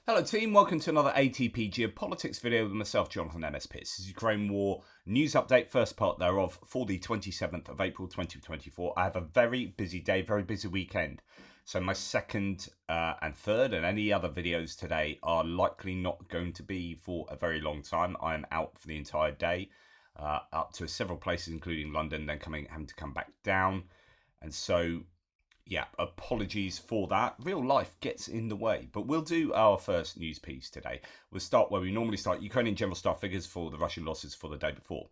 Hello team, welcome to another ATP Geopolitics video with myself, Jonathan MS Pitts. This is Ukraine War News Update, first part thereof for the 27th of April 2024. I have a very busy day, very busy weekend. So my second and third and any other videos today are likely not going to be for a very long time. I am out for the entire day, up to several places including London, then having to come back down. And so yeah, apologies for that. Real life gets in the way. But we'll do our first news piece today. We'll start where we normally start. Ukrainian general staff figures for the Russian losses for the day before.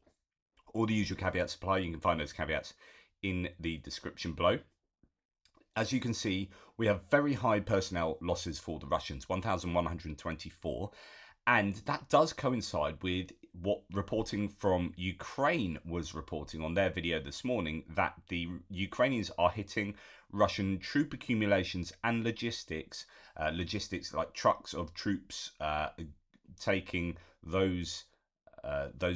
All the usual caveats apply. You can find those caveats in the description below. As you can see, we have very high personnel losses for the Russians, 1,124. And that does coincide with what reporting from Ukraine was reporting on their video this morning, that the Ukrainians are hitting Russian troop accumulations and logistics like trucks of troops taking those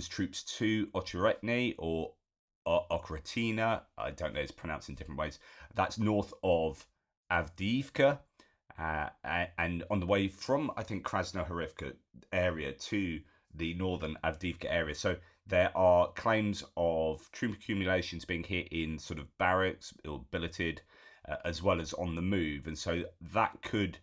troops to Ocheretny or Okretina. I don't know, it's pronounced in different ways. That's north of Avdiivka. And on the way from, I think, Krasnohorivka area to the northern Avdiivka area. So there are claims of troop accumulations being hit in sort of barracks or billeted, as well as on the move. And so that could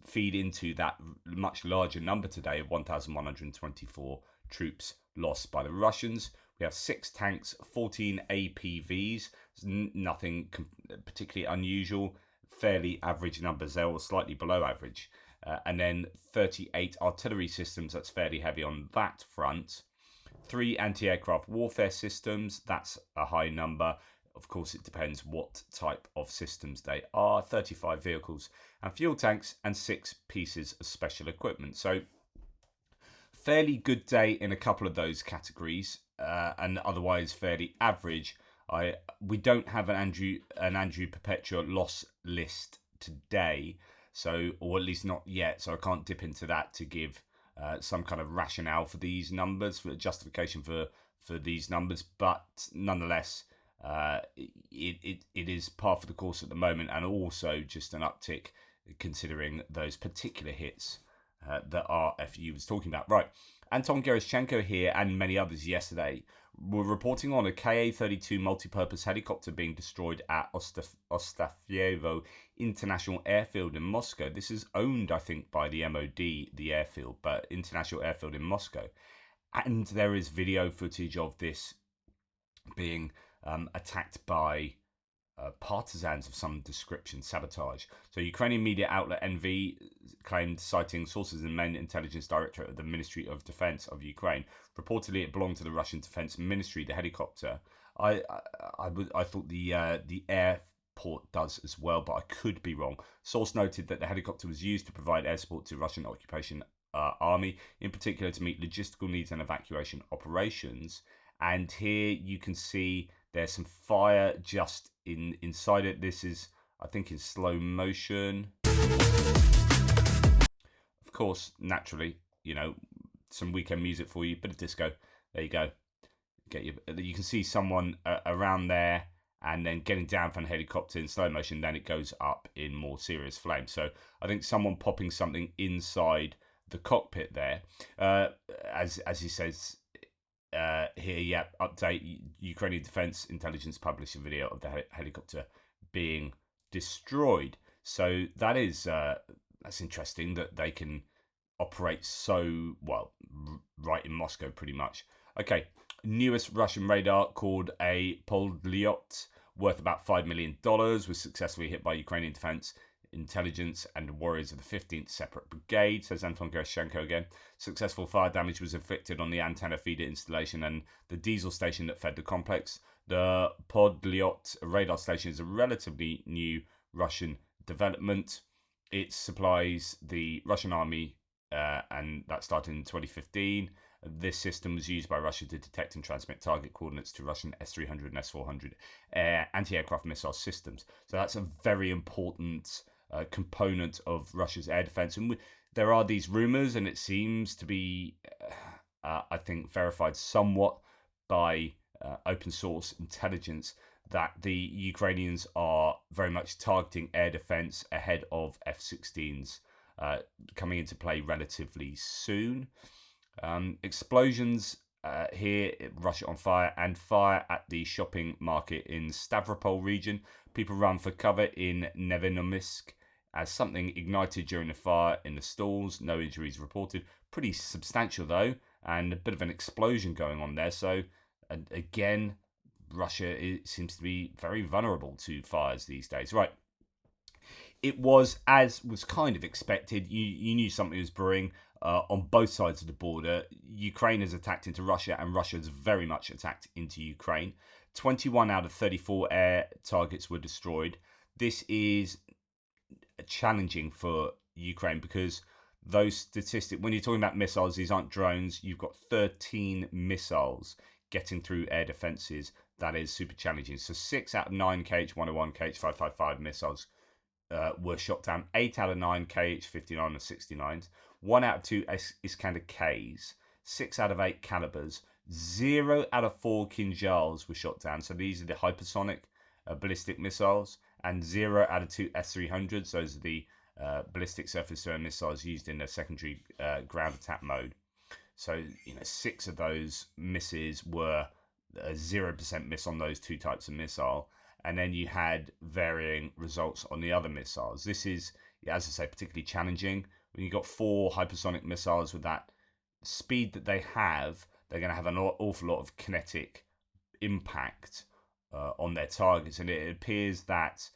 feed into that much larger number today of 1,124 troops lost by the Russians. We have 6 tanks, 14 APVs, nothing particularly unusual. Fairly average numbers there, or slightly below average. And then 38 artillery systems, that's fairly heavy on that front. 3 anti-aircraft warfare systems, that's a high number. Of course, it depends what type of systems they are. 35 vehicles and fuel tanks, and 6 pieces of special equipment. So fairly good day in a couple of those categories, and otherwise fairly average. We don't have an Andrew Perpetua loss list today, so, or at least not yet, so I can't dip into that to give some kind of rationale for these numbers, for justification for these numbers. But nonetheless, it is par for the course at the moment, and also just an uptick considering those particular hits that RFU was talking about. Right, Anton Gerashchenko here and many others yesterday were reporting on a Ka-32 multi-purpose helicopter being destroyed at Ostafyevo International Airfield in Moscow. This is owned, I think, by the MOD, the airfield, but International Airfield in Moscow. And there is video footage of this being attacked by partisans of some description, sabotage. So Ukrainian media outlet NV claimed, citing sources in the main intelligence directorate of the Ministry of Defense of Ukraine, reportedly it belonged to the Russian Defense Ministry, the helicopter. I thought the airport does as well, but I could be wrong. Source noted that the helicopter was used to provide air support to Russian occupation army, in particular to meet logistical needs and evacuation operations. And here you can see there's some fire just inside it. This is, I think, in slow motion. Of course, naturally, you know, some weekend music for you, bit of disco. There you go. You can see someone around there, and then getting down from the helicopter in slow motion. Then it goes up in more serious flames. So I think someone popping something inside the cockpit there, as he says. Here, update. Ukrainian Defense Intelligence published a video of the helicopter being destroyed. So that is that's interesting that they can operate so well right in Moscow, pretty much. Okay, newest Russian radar called a Podlyot, worth about $5 million, was successfully hit by Ukrainian Defense Intelligence and warriors of the 15th Separate Brigade, says Anton Gerashchenko again. Successful fire damage was inflicted on the antenna feeder installation and the diesel station that fed the complex. The Podlyot radar station is a relatively new Russian development. It supplies the Russian army, and that started in 2015. This system was used by Russia to detect and transmit target coordinates to Russian S-300 and S-400 anti-aircraft missile systems. So that's a very important component of Russia's air defense. And there are these rumors, and it seems to be, I think, verified somewhat by open source intelligence, that the Ukrainians are very much targeting air defense ahead of F-16s coming into play relatively soon. Explosions here, Russia on fire, and fire at the shopping market in Stavropol region. People run for cover in Nevenomysk as something ignited during the fire in the stalls. No injuries reported. Pretty substantial though, and a bit of an explosion going on there. So again, Russia seems to be very vulnerable to fires these days. Right. It was, as was kind of expected, you knew something was brewing on both sides of the border. Ukraine has attacked into Russia, and Russia has very much attacked into Ukraine. 21 out of 34 air targets were destroyed. This is challenging for Ukraine because those statistics, when you're talking about missiles, these aren't drones. You've got 13 missiles getting through air defenses. That is super challenging. So 6 out of 9 KH-101, KH-555 missiles were shot down. 8 out of 9 KH-59 and 69s. 1 out of 2 Iskander Ks. 6 out of 8 calibers. 0 out of 4 Kinjals were shot down. So these are the hypersonic ballistic missiles. And 0 out of 2 S-300s. Those are the ballistic surface-to-air missiles used in a secondary ground attack mode. So, 6 of those misses were 0% miss on those two types of missile. And then you had varying results on the other missiles. This is, as I say, particularly challenging. When you've got 4 hypersonic missiles with that speed that they have, they're going to have an awful lot of kinetic impact on their targets. And it appears that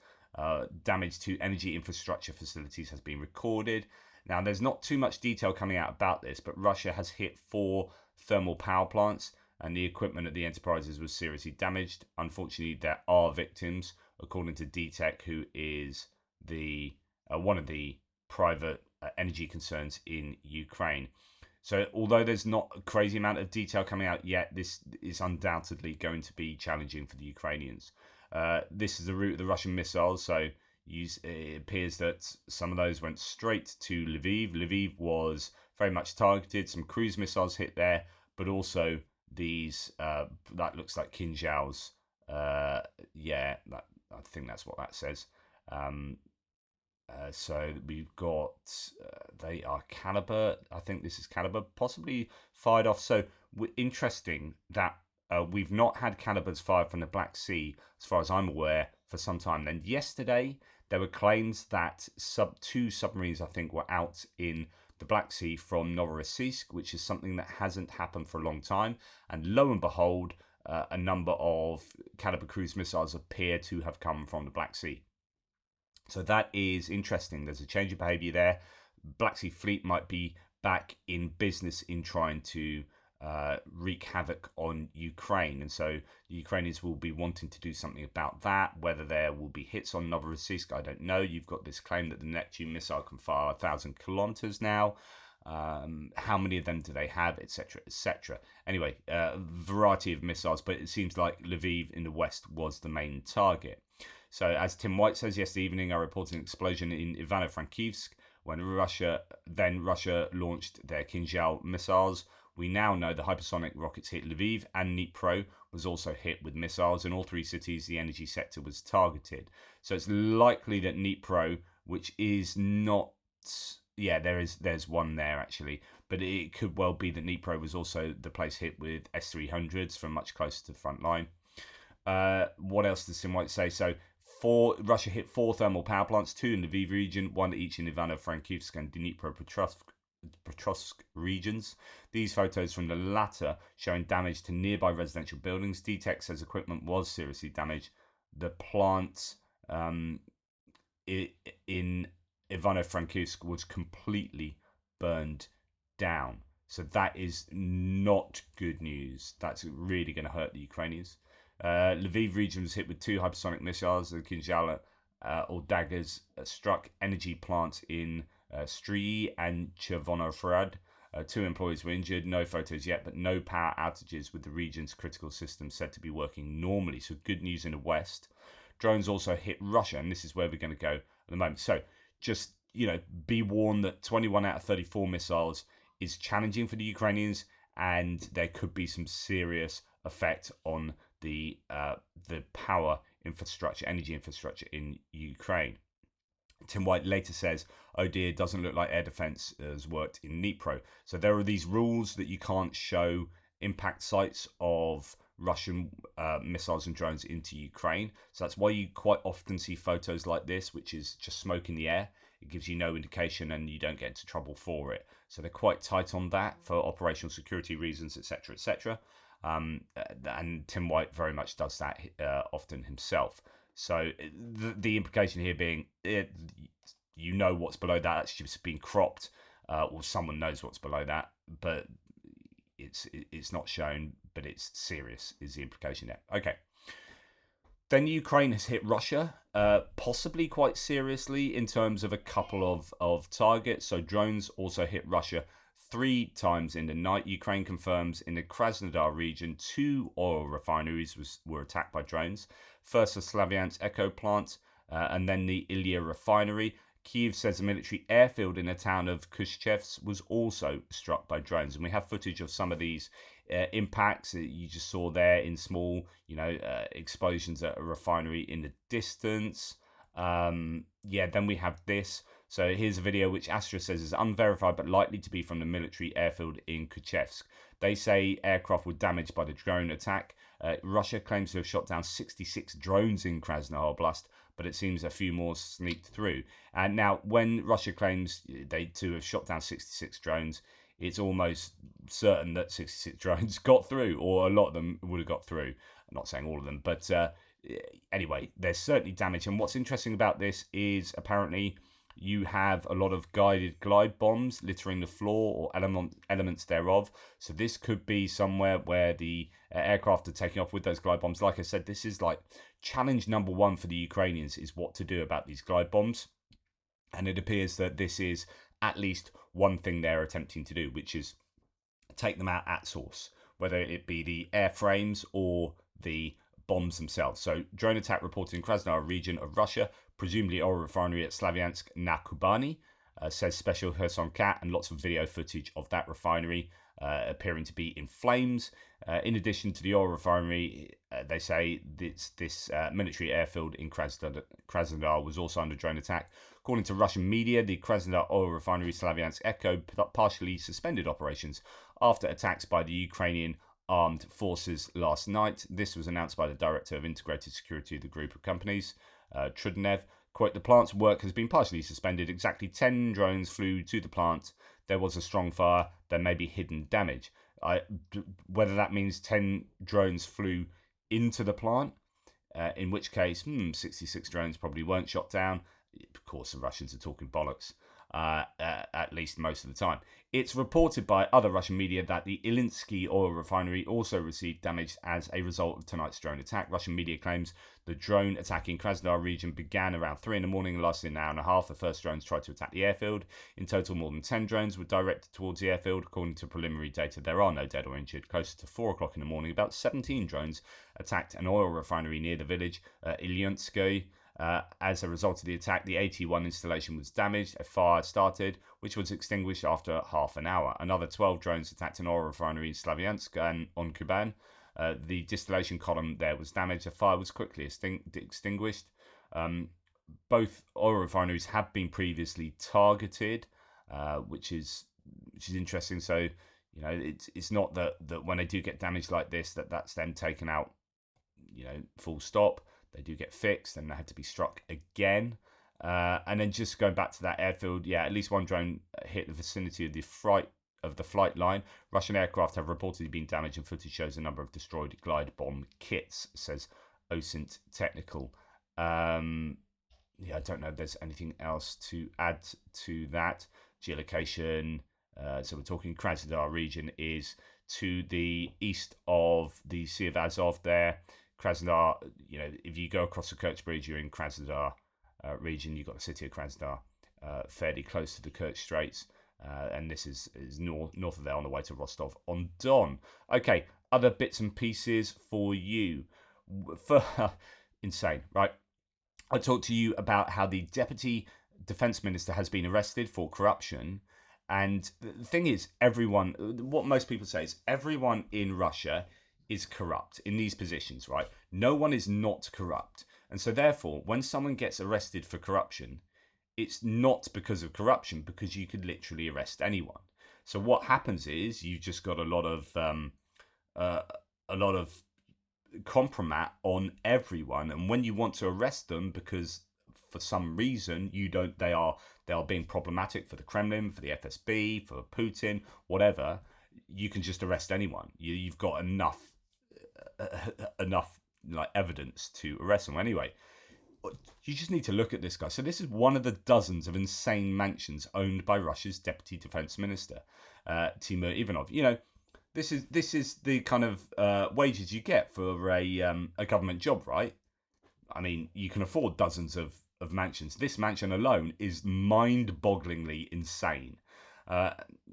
damage to energy infrastructure facilities has been recorded. Now, there's not too much detail coming out about this, but Russia has hit 4 thermal power plants, and the equipment at the enterprises was seriously damaged. Unfortunately, there are victims, according to DTEC, who is the one of the private energy concerns in Ukraine. So, although there's not a crazy amount of detail coming out yet, this is undoubtedly going to be challenging for the Ukrainians. This is the route of the Russian missiles, so it appears that some of those went straight to Lviv. Lviv was very much targeted. Some cruise missiles hit there, but also these that looks like Kinjals. I think that's what that says. So we've got they are caliber. I think this is caliber, possibly fired off. So interesting that we've not had calibers fired from the Black Sea, as far as I'm aware, for some time. Then yesterday there were claims that 2 submarines, I think, were out in the Black Sea from Novorossiysk, which is something that hasn't happened for a long time. And lo and behold, a number of caliber cruise missiles appear to have come from the Black Sea. So that is interesting. There's a change of behavior there. Black Sea Fleet might be back in business in trying to wreak havoc on Ukraine. And so the Ukrainians will be wanting to do something about that. Whether there will be hits on Novorossiysk, I don't know. You've got this claim that the Neptune missile can fire 1,000 kilometers now. How many of them do they have, etc., etc. Anyway, variety of missiles, but it seems like Lviv in the west was the main target. So, as Tim White says, yesterday evening I reported an explosion in Ivano-Frankivsk when Russia launched their Kinjal missiles. We now know the hypersonic rockets hit Lviv, and Dnipro was also hit with missiles. In all 3 cities, the energy sector was targeted. So it's likely that Dnipro, which is not... Yeah, there's one there actually. But it could well be that Dnipro was also the place hit with S-300s from much closer to the front line. What else does Tim White say? So Russia hit 4 thermal power plants, 2 in the Lviv region, 1 each in Ivano-Frankivsk and Dnipropetrovsk regions. These photos from the latter showing damage to nearby residential buildings. DTEC says equipment was seriously damaged. The plant in Ivano-Frankivsk was completely burned down. So that is not good news. That's really going to hurt the Ukrainians. Lviv region was hit with 2 hypersonic missiles. The Kinjal or daggers struck energy plants in Stryyi and Chervonorad. 2 employees were injured. No photos yet, but no power outages, with the region's critical system said to be working normally. So good news in the west. Drones also hit Russia, and this is where we're going to go at the moment. So just, be warned that 21 out of 34 missiles is challenging for the Ukrainians, and there could be some serious effect on the power infrastructure, energy infrastructure in Ukraine. Tim White later says, "Oh dear, doesn't look like air defense has worked in Dnipro." So there are these rules that you can't show impact sites of Russian missiles and drones into Ukraine. So that's why you quite often see photos like this, which is just smoke in the air. It gives you no indication and you don't get into trouble for it. So they're quite tight on that for operational security reasons, etc., etc. And Tim White very much does that often himself. So the implication here being, you know what's below that. That's just been cropped, or someone knows what's below that, but it's not shown. But it's serious, is the implication there. Okay. Then Ukraine has hit Russia, possibly quite seriously in terms of a couple of targets. So drones also hit Russia 3 times in the night. Ukraine confirms in the Krasnodar region 2 oil refineries were attacked by drones. First the Slavyansk Echo plant, and then the Ilya refinery. Kyiv says a military airfield in the town of Kushchevsk was also struck by drones. And we have footage of some of these impacts that you just saw there in small, explosions at a refinery in the distance. Then we have this. So here's a video which Astra says is unverified but likely to be from the military airfield in Kuchevsk. They say aircraft were damaged by the drone attack. Russia claims to have shot down 66 drones in Krasnodar Oblast, but it seems a few more sneaked through. And now, when Russia claims they too have shot down 66 drones, it's almost certain that 66 drones got through, or a lot of them would have got through. I'm not saying all of them, but anyway, there's certainly damage. And what's interesting about this is apparently you have a lot of guided glide bombs littering the floor or elements thereof. So this could be somewhere where the aircraft are taking off with those glide bombs. Like I said, this is like challenge number one for the Ukrainians, is what to do about these glide bombs. And it appears that this is at least one thing they're attempting to do, which is take them out at source, whether it be the airframes or the bombs themselves. So drone attack reported in Krasnodar region of Russia, presumably oil refinery at Slavyansk na Kubani, says Special Kherson Cat, and lots of video footage of that refinery appearing to be in flames. In addition to the oil refinery, they say this military airfield in Krasnodar was also under drone attack. According to Russian media, the Krasnodar oil refinery Slavyansk Echo partially suspended operations after attacks by the Ukrainian armed forces last night. This was announced by the director of integrated security of the group of companies, Trudenev. Quote, the plant's work has been partially suspended. Exactly 10 drones flew to the plant. There was a strong fire. There may be hidden damage. Whether that means 10 drones flew into the plant, in which case, 66 drones probably weren't shot down. Of course, the Russians are talking bollocks, at least most of the time. It's reported by other Russian media that the Ilinsky oil refinery also received damage as a result of tonight's drone attack. Russian media claims the drone attack in Krasnodar region began around 3 in the morning and lasted an hour and a half. The first drones tried to attack the airfield. In total, more than 10 drones were directed towards the airfield. According to preliminary data, there are no dead or injured. Closer to 4 o'clock in the morning, about 17 drones attacked an oil refinery near the village Ilyinsky. As a result of the attack, the AT1 installation was damaged. A fire started, which was extinguished after half an hour. Another 12 drones attacked an oil refinery in Slavyansk and on Kuban. The distillation column there was damaged. The fire was quickly extinguished. Both oil refineries have been previously targeted, which is interesting. So, it's not that when they do get damaged like this, that's then taken out, full stop. They do get fixed and they had to be struck again. And then just going back to that airfield, at least one drone hit the vicinity of the flight line. Russian aircraft have reportedly been damaged, and footage shows a number of destroyed glide bomb kits, says OSINT Technical. I don't know if there's anything else to add to that. Geolocation, so we're talking Krasnodar region is to the east of the Sea of Azov there. Krasnodar, if you go across the Kerch Bridge, you're in Krasnodar region. You've got the city of Krasnodar fairly close to the Kerch Straits. And this is north of there on the way to Rostov-on-Don. Okay, other bits and pieces for you. Insane, right? I talked to you about how the Deputy Defence Minister has been arrested for corruption. And the thing is, what most people say is everyone in Russia is corrupt in these positions, right? No one is not corrupt. And so therefore, when someone gets arrested for corruption, it's not because of corruption, because you could literally arrest anyone. So what happens is you've just got uh, a lot of compromat on everyone, and when you want to arrest them because for some reason they are being problematic for the Kremlin, for the FSB, for Putin, whatever, you can just arrest anyone. You've got enough like evidence to arrest them. Anyway, you just need to look at this guy. So this is one of the dozens of insane mansions owned by Russia's deputy defense minister, Timur Ivanov. This is the kind of wages you get for a government job, right? I mean, you can afford dozens of mansions. This mansion alone is mind-bogglingly insane.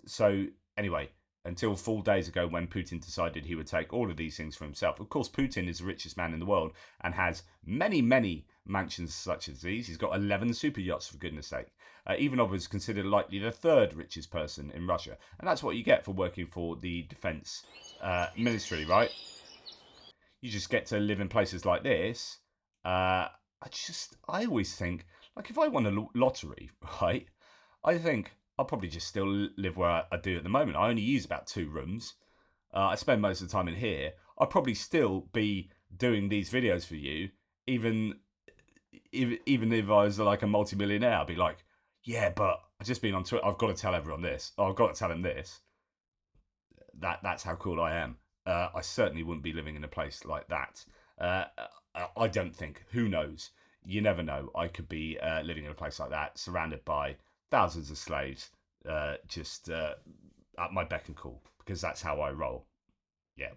So anyway, until 4 days ago when Putin decided he would take all of these things for himself. Of course, Putin is the richest man in the world and has many, many mansions such as these. He's got 11 super yachts, for goodness sake. Ivanov is considered likely the third richest person in Russia. And that's what you get for working for the defense ministry, right? You just get to live in places like this. I always think, like, if I won a lottery, right, I think I'll probably just still live where I do at the moment. I only use about 2 rooms. I spend most of the time in here. I'll probably still be doing these videos for you, even if I was like a multi-millionaire. I'd be like, yeah, but I've just been on Twitter. I've got to tell everyone this. I've got to tell them this. That's how cool I am. I certainly wouldn't be living in a place like that. I don't think. Who knows? You never know. I could be living in a place like that, surrounded by thousands of slaves, just at my beck and call, because that's how I roll. Yeah.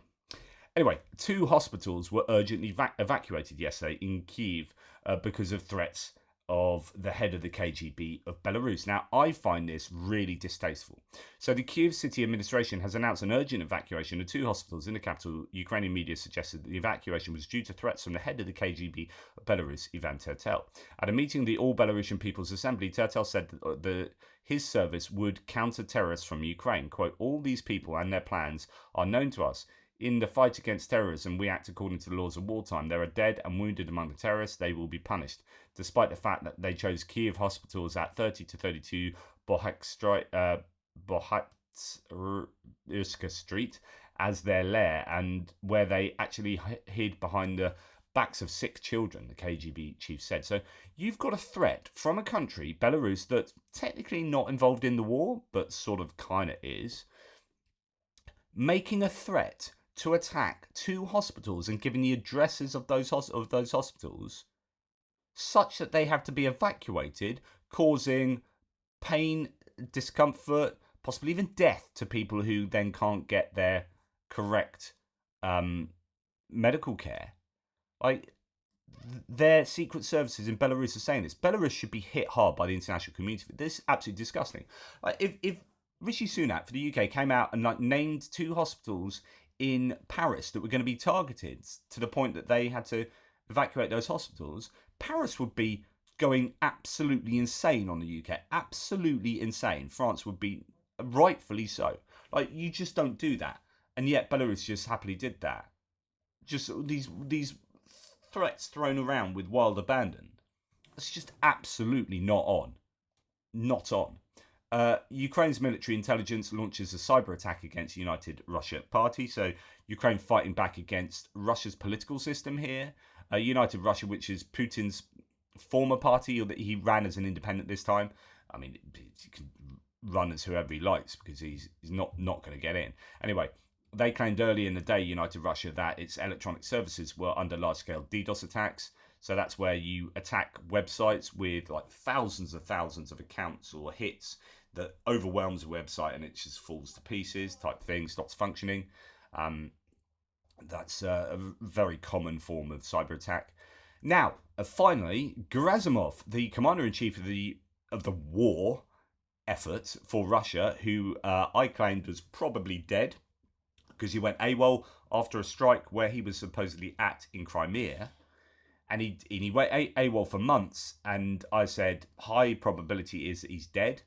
Anyway, 2 hospitals were urgently evacuated yesterday in Kyiv because of threats of the head of the KGB of Belarus. Now, I find this really distasteful. So the Kyiv city administration has announced an urgent evacuation of 2 hospitals in the capital. Ukrainian media suggested that the evacuation was due to threats from the head of the KGB of Belarus, Ivan Tertel. At a meeting of the All Belarusian People's Assembly, Tertel said that his service would counter terrorists from Ukraine. Quote, all these people and their plans are known to us. In the fight against terrorism, we act according to the laws of wartime. There are dead and wounded among the terrorists. They will be punished. Despite the fact that they chose Kyiv hospitals at 30 to 32 Bohatska Street as their lair, and where they actually hid behind the backs of sick children, the KGB chief said. So you've got a threat from a country, Belarus, that's technically not involved in the war, but sort of kind of is, making a threat to attack 2 hospitals and giving the addresses of those hospitals, such that they have to be evacuated, causing pain, discomfort, possibly even death to people who then can't get their correct medical care. Like, their secret services in Belarus are saying this. Belarus should be hit hard by the international community. This is absolutely disgusting. Like, if Rishi Sunak for the UK came out and named 2 hospitals in Paris that were going to be targeted to the point that they had to evacuate those hospitals, Paris would be going absolutely insane on the UK. Absolutely insane. France would be rightfully so. Like, you just don't do that. And yet Belarus just happily did that. Just these threats thrown around with wild abandon. It's just absolutely not on. Not on. Ukraine's military intelligence launches a cyber attack against United Russia Party. So Ukraine fighting back against Russia's political system here. United Russia, which is Putin's former party, or that he ran as an independent this time. I mean, he can run as whoever he likes because he's not going to get in. Anyway, they claimed early in the day, United Russia, that its electronic services were under large-scale DDoS attacks. So that's where you attack websites with like thousands of accounts or hits that overwhelms a website and it just falls to pieces type thing, stops functioning. That's a very common form of cyber attack. Now, finally, Gerasimov, the commander-in-chief of the war effort for Russia, who I claimed was probably dead because he went AWOL after a strike where he was supposedly at in Crimea. And he went AWOL for months, and I said, high probability is that he's dead.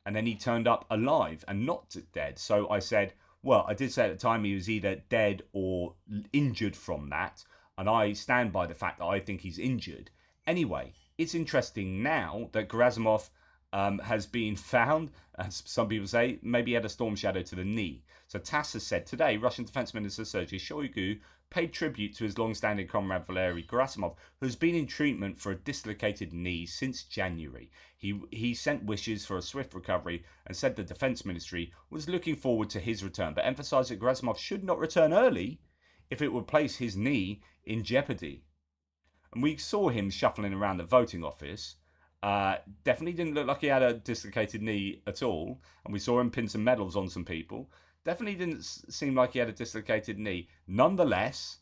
And then he turned up alive and not dead. So I said, well, I did say at the time he was either dead or injured from that. And I stand by the fact that I think he's injured. Anyway, It's interesting now that Gerasimov has been found, as some people say, maybe he had a storm shadow to the knee. So TASS has said today, Russian Defense Minister Sergei Shoigu paid tribute to his long-standing comrade Valery Gerasimov, who's been in treatment for a dislocated knee since January. He sent wishes for a swift recovery and said the Defense Ministry was looking forward to his return, but emphasised that Gerasimov should not return early if it would place his knee in jeopardy. And we saw him shuffling around the voting office. Definitely didn't look like he had a dislocated knee at all. And we saw him pin some medals on some people. Definitely didn't seem like he had a dislocated knee. Nonetheless,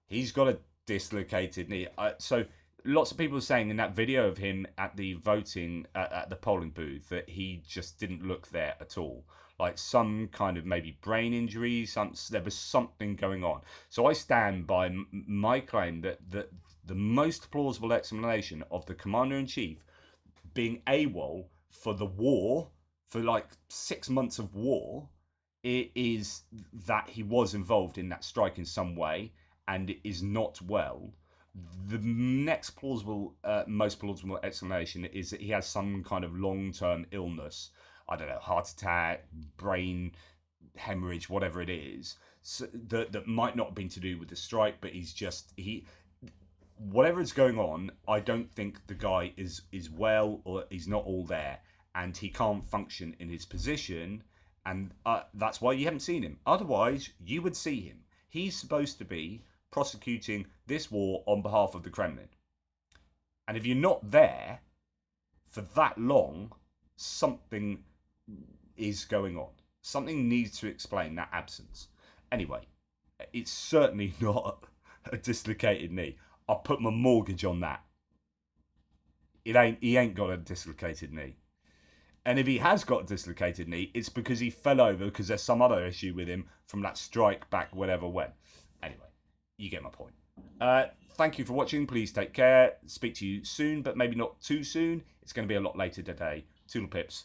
he's got a dislocated knee. So lots of people saying in that video of him at the voting, at the polling booth, that he just didn't look there at all. Like some kind of maybe brain injury, there was something going on. So I stand by my claim that the most plausible explanation of the Commander-in-Chief being AWOL for the war, for like 6 months of war, it is that he was involved in that strike in some way and is not well. The next plausible, most plausible explanation is that he has some kind of long-term illness. I don't know, heart attack, brain hemorrhage, whatever it is, so that might not have been to do with the strike, but whatever is going on, I don't think the guy is well, or he's not all there, and he can't function in his position, and that's why you haven't seen him. Otherwise, you would see him. He's supposed to be prosecuting this war on behalf of the Kremlin. And if you're not there for that long, something is going on. Something needs to explain that absence. Anyway, it's certainly not a dislocated knee. I'll put my mortgage on that. He ain't got a dislocated knee. And if he has got a dislocated knee, it's because he fell over because there's some other issue with him from that strike back whatever when. Anyway, you get my point. Thank you for watching. Please take care. Speak to you soon, but maybe not too soon. It's going to be a lot later today. Toodle pips.